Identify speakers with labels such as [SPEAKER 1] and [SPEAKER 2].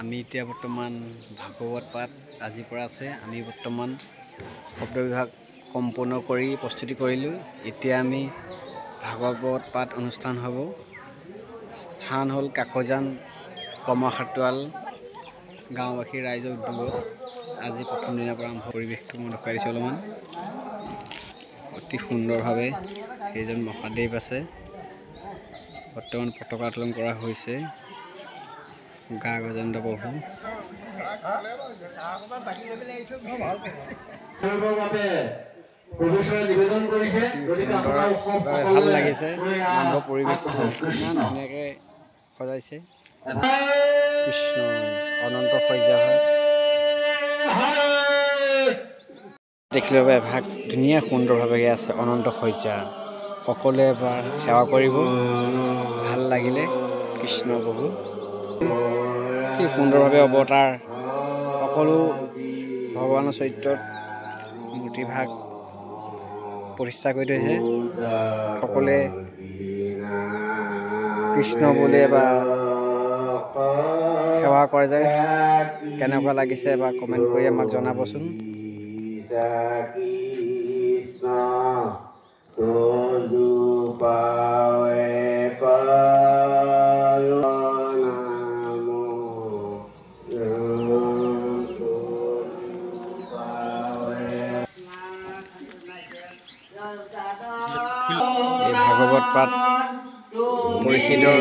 [SPEAKER 1] আমি এতিয়া বৰ্তমান ভাগৱত পাঠ আজিৰ পৰা আছে। আমি বৰ্তমান শব্দ বিভাগ সম্পূৰ্ণ কৰি প্ৰস্তুতি কৰিলোঁ। এতিয়া আমি ভাগৱত পাঠ অনুষ্ঠান হ'ব। স্থান হ'ল কাকজান কমাৰখাটোৱাল গাঁওবাসী ৰাইজৰ উদ্যোগত। আজি প্ৰথম দিনৰ পৰা আৰম্ভ পৰিৱেশটো মই দেখুৱাই দিছোঁ অলপমান। অতি সুন্দৰভাৱে সেইজন মহাদেৱ আছে। বৰ্তমান পতাকা উত্তোলন কৰা হৈছে। গা গজেন্দ্ৰ প্ৰভু ভাল লাগিছে। নামঘৰ পৰিৱেশটো ইমান ধুনীয়াকৈ সজাইছে। কৃষ্ণ অনন্ত সূৰ্যভাগ দেখিলে এভাগ ধুনীয়া সুন্দৰভাৱে আছে। অনন্ত সূৰ্যা সকলোৱে এবাৰ সেৱা কৰিব। ভাল লাগিলে। কৃষ্ণ প্ৰভু কি সুন্দৰভাৱে অৱতাৰ, সকলো ভগৱানৰ চৰিত্ৰত মূৰ্তিভাগ প্ৰতিষ্ঠা কৰি থৈছে। সকলোৱে কৃষ্ণ বুলি বা সেৱা কৰে যে কেনেকুৱা লাগিছে বা কমেণ্ট কৰি আমাক জনাবচোন। এই ভাগৱত পাঠ পৰিষদৰ